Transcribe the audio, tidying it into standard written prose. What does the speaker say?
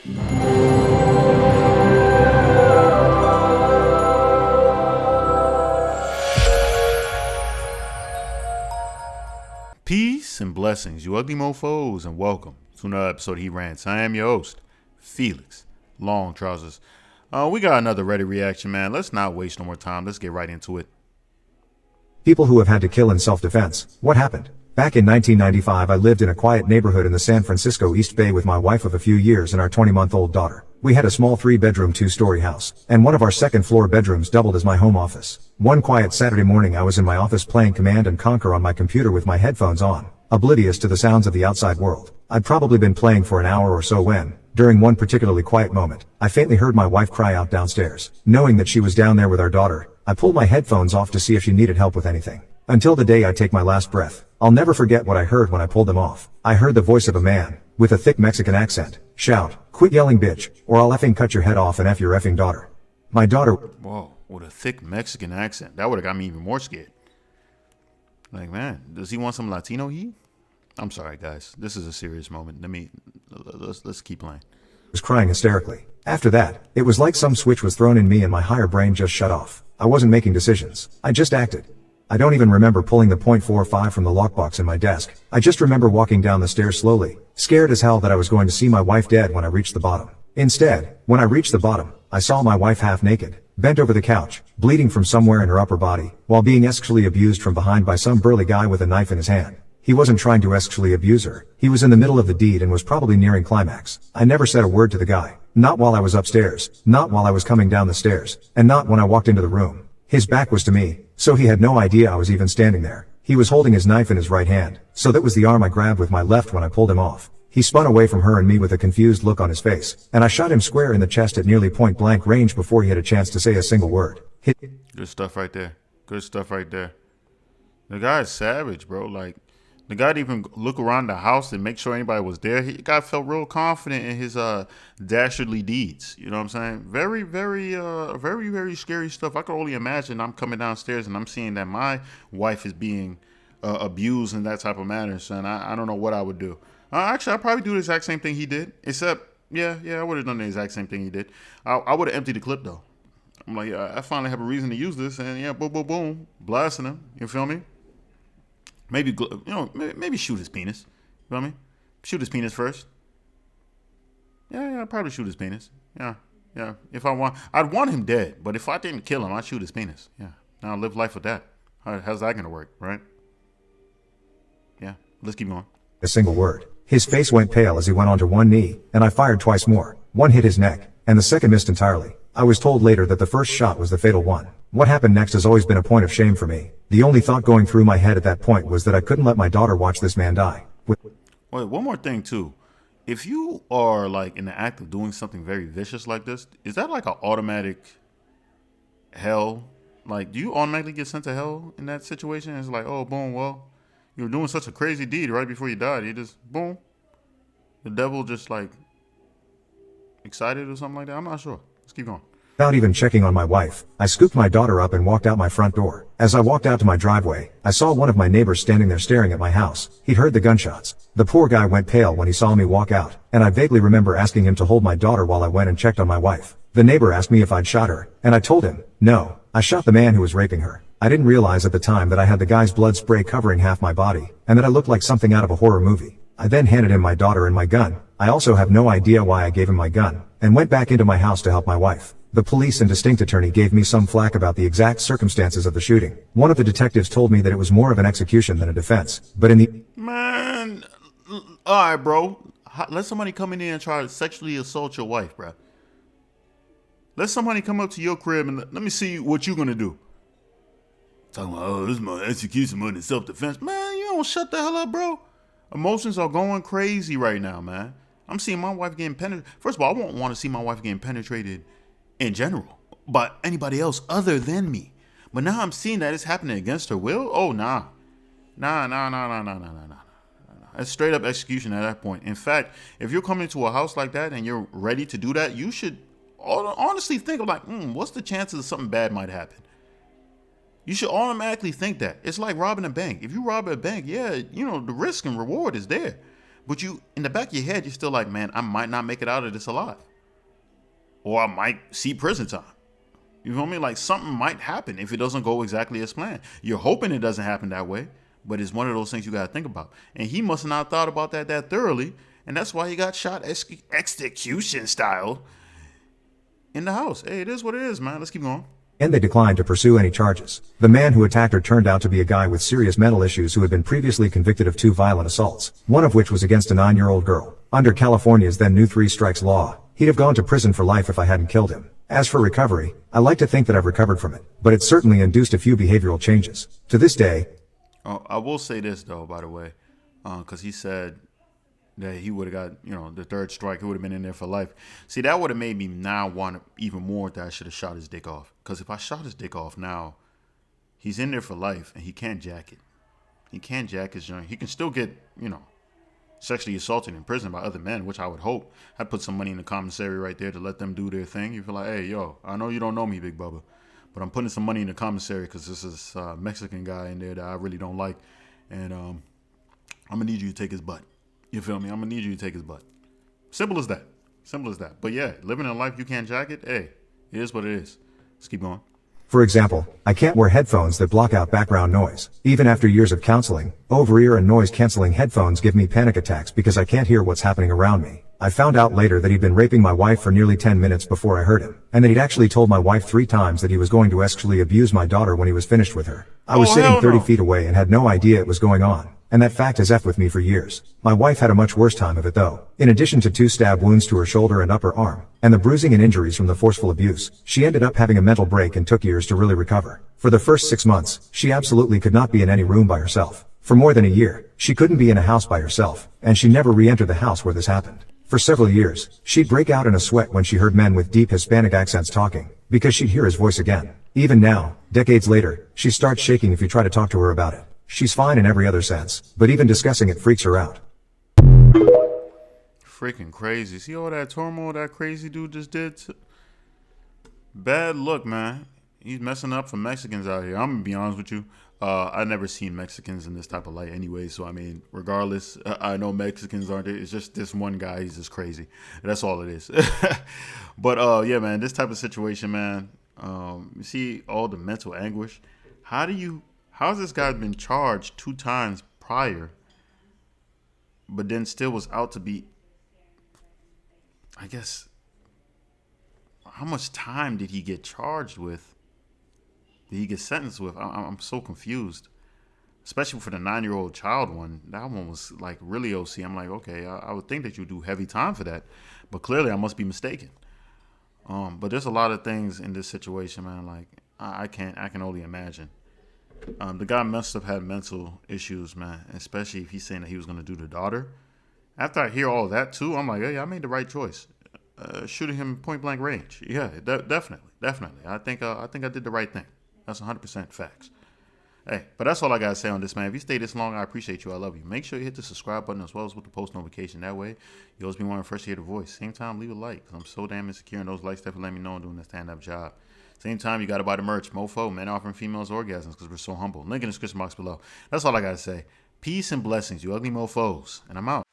Peace and blessings, you ugly mofos, and welcome to another episode of He Rants. I am your host, Felix Long Trousers. We got another Reddit reaction, man. Let's not waste no more time. Let's get right into it. People who have had to kill in self-defense. What happened? Back in 1995, I lived in a quiet neighborhood in the San Francisco East Bay with my wife of a few years and our 20-month-old daughter. We had a small 3-bedroom, 2-story house, and one of our second-floor bedrooms doubled as my home office. One quiet Saturday morning, I was in my office playing Command and Conquer on my computer with my headphones on, oblivious to the sounds of the outside world. I'd probably been playing for an hour or so when, during one particularly quiet moment, I faintly heard my wife cry out downstairs. Knowing that she was down there with our daughter, I pulled my headphones off to see if she needed help with anything. Until the day I take my last breath, I'll never forget what I heard when I pulled them off. I heard the voice of a man, with a thick Mexican accent, shout, "Quit yelling, bitch, or I'll effing cut your head off and F your effing daughter." My daughter... Whoa, with a thick Mexican accent. That would have got me even more scared. Like, man, does he want some Latino heat? I'm sorry, guys. This is a serious moment. Let's keep playing. Was crying hysterically. After that, it was like some switch was thrown in me and my higher brain just shut off. I wasn't making decisions. I just acted. I don't even remember pulling the .45 from the lockbox in my desk. I just remember walking down the stairs slowly, scared as hell that I was going to see my wife dead when I reached the bottom. Instead, when I reached the bottom, I saw my wife half naked, bent over the couch, bleeding from somewhere in her upper body, while being sexually abused from behind by some burly guy with a knife in his hand. He wasn't trying to sexually abuse her. He was in the middle of the deed and was probably nearing climax. I never said a word to the guy. Not while I was upstairs, not while I was coming down the stairs, and not when I walked into the room. His back was to me, so he had no idea I was even standing there. He was holding his knife in his right hand, so that was the arm I grabbed with my left when I pulled him off. He spun away from her and me with a confused look on his face, and I shot him square in the chest at nearly point blank range before he had a chance to say a single word. Good stuff right there. Good stuff right there. The guy is savage, bro. Like, the guy didn't even look around the house and make sure anybody was there. The guy felt real confident in his dastardly deeds. You know what I'm saying? Very, very scary stuff. I can only imagine I'm coming downstairs and I'm seeing that my wife is being abused in that type of manner, son. I don't know what I would do. Actually, I'd probably do the exact same thing he did. Except, yeah, I would have done the exact same thing he did. I would have emptied the clip, though. I'm like, I finally have a reason to use this. And, yeah, boom, boom, boom. Blasting him. You feel me? Maybe, maybe shoot his penis. You know what I mean? Shoot his penis first. Yeah, I'd probably shoot his penis. Yeah. If I'd want him dead. But if I didn't kill him, I'd shoot his penis. Yeah. Now live life with that. How's that going to work, right? Yeah. Let's keep going. A single word. His face went pale as he went onto one knee, and I fired twice more. One hit his neck, and the second missed entirely. I was told later that the first shot was the fatal one. What happened next has always been a point of shame for me. The only thought going through my head at that point was that I couldn't let my daughter watch this man die. Wait, one more thing too. If you are like in the act of doing something very vicious like this, is that like an automatic hell? Like, do you automatically get sent to hell in that situation? It's like, oh, boom, well, you were doing such a crazy deed right before you died. You just, boom. The devil just like excited or something like that. I'm not sure. Let's keep going. Without even checking on my wife, I scooped my daughter up and walked out my front door. As I walked out to my driveway, I saw one of my neighbors standing there staring at my house. He'd heard the gunshots. The poor guy went pale when he saw me walk out, and I vaguely remember asking him to hold my daughter while I went and checked on my wife. The neighbor asked me if I'd shot her, and I told him, no, I shot the man who was raping her. I didn't realize at the time that I had the guy's blood spray covering half my body, and that I looked like something out of a horror movie. I then handed him my daughter and my gun. I also have no idea why I gave him my gun, and went back into my house to help my wife. The police and district attorney gave me some flack about the exact circumstances of the shooting. One of the detectives told me that it was more of an execution than a defense, but in the... Man, alright, bro. Let somebody come in here and try to sexually assault your wife, bro. Let somebody come up to your crib and let me see what you're gonna do. Talking about, oh, this is my execution more than self-defense. Man, you don't shut the hell up, bro. Emotions are going crazy right now, man. I'm seeing my wife getting penetrated. First of all, I won't want to see my wife getting penetrated in general by anybody else other than me. But now I'm seeing that it's happening against her will. Oh, nah. Nah. That's straight up execution at that point. In fact, if you're coming to a house like that and you're ready to do that, you should honestly think of like, what's the chances that something bad might happen? You should automatically think that. It's like robbing a bank. If you rob a bank, yeah, the risk and reward is there. But you, in the back of your head, you're still like, man, I might not make it out of this alive. Or I might see prison time. You feel me? Like something might happen if it doesn't go exactly as planned. You're hoping it doesn't happen that way, but it's one of those things you got to think about. And he must have not thought about that thoroughly. And that's why he got shot execution style in the house. Hey, it is what it is, man. Let's keep going. And they declined to pursue any charges. The man who attacked her turned out to be a guy with serious mental issues who had been previously convicted of 2 violent assaults, one of which was against a 9-year-old girl. Under California's then new 3 strikes law, he'd have gone to prison for life if I hadn't killed him. As for recovery, I like to think that I've recovered from it, but it certainly induced a few behavioral changes. To this day, I will say this though, by the way, because he said that he would have got, the 3rd strike. He would have been in there for life. See, that would have made me now want even more that I should have shot his dick off. Because if I shot his dick off now, he's in there for life and he can't jack it. He can't jack his joint. He can still get, sexually assaulted in prison by other men, which I would hope. I'd put some money in the commissary right there to let them do their thing. You feel like, hey, yo, I know you don't know me, Big Bubba, but I'm putting some money in the commissary because this is a Mexican guy in there that I really don't like. And I'm going to need you to take his butt. You feel me? I'm going to need you to take his butt. Simple as that. Simple as that. But yeah, living a life you can't jack it, hey, it is what it is. Let's keep going. For example, I can't wear headphones that block out background noise. Even after years of counseling, over-ear and noise-canceling headphones give me panic attacks because I can't hear what's happening around me. I found out later that he'd been raping my wife for nearly 10 minutes before I heard him, and that he'd actually told my wife 3 times that he was going to sexually abuse my daughter when he was finished with her. I was sitting 30 feet away and had no idea it was going on. And that fact has effed with me for years. My wife had a much worse time of it though. In addition to 2 stab wounds to her shoulder and upper arm, and the bruising and injuries from the forceful abuse, she ended up having a mental break and took years to really recover. For the first 6 months, she absolutely could not be in any room by herself. For more than a year, she couldn't be in a house by herself, and she never re-entered the house where this happened. For several years, she'd break out in a sweat when she heard men with deep Hispanic accents talking, because she'd hear his voice again. Even now, decades later, she starts shaking if you try to talk to her about it. She's fine in every other sense, but even discussing it freaks her out. Freaking crazy. See all that turmoil that crazy dude just did? Bad look, man. He's messing up for Mexicans out here. I'm going to be honest with you. I never seen Mexicans in this type of light anyway. So, I mean, regardless, I know Mexicans aren't there. It's just this one guy. He's just crazy. That's all it is. But, yeah, man, this type of situation, man, you see all the mental anguish. How's this guy been charged 2 times prior, but then still was out to be, I guess, how much time did he get charged with? Did he get sentenced with? I'm so confused, especially for the 9-year-old child one. That one was like really OC. I'm like, okay, I would think that you do heavy time for that, but clearly I must be mistaken. But there's a lot of things in this situation, man. Like I can only imagine. The guy must have had mental issues, man, especially if he's saying that he was going to do the daughter. After I hear all that, too, I'm like, hey, I made the right choice. Shooting him point blank range. Yeah, definitely. I think I did the right thing. That's 100% facts. Hey, but that's all I got to say on this, man. If you stay this long, I appreciate you. I love you. Make sure you hit the subscribe button as well as with the post notification. That way, you always be one of the first to hear the voice. Same time, leave a like, because I'm so damn insecure, and those likes definitely let me know I'm doing a stand-up job. Same time, you got to buy the merch. Mofo, men offering females orgasms because we're so humble. Link in the description box below. That's all I got to say. Peace and blessings, you ugly mofos. And I'm out.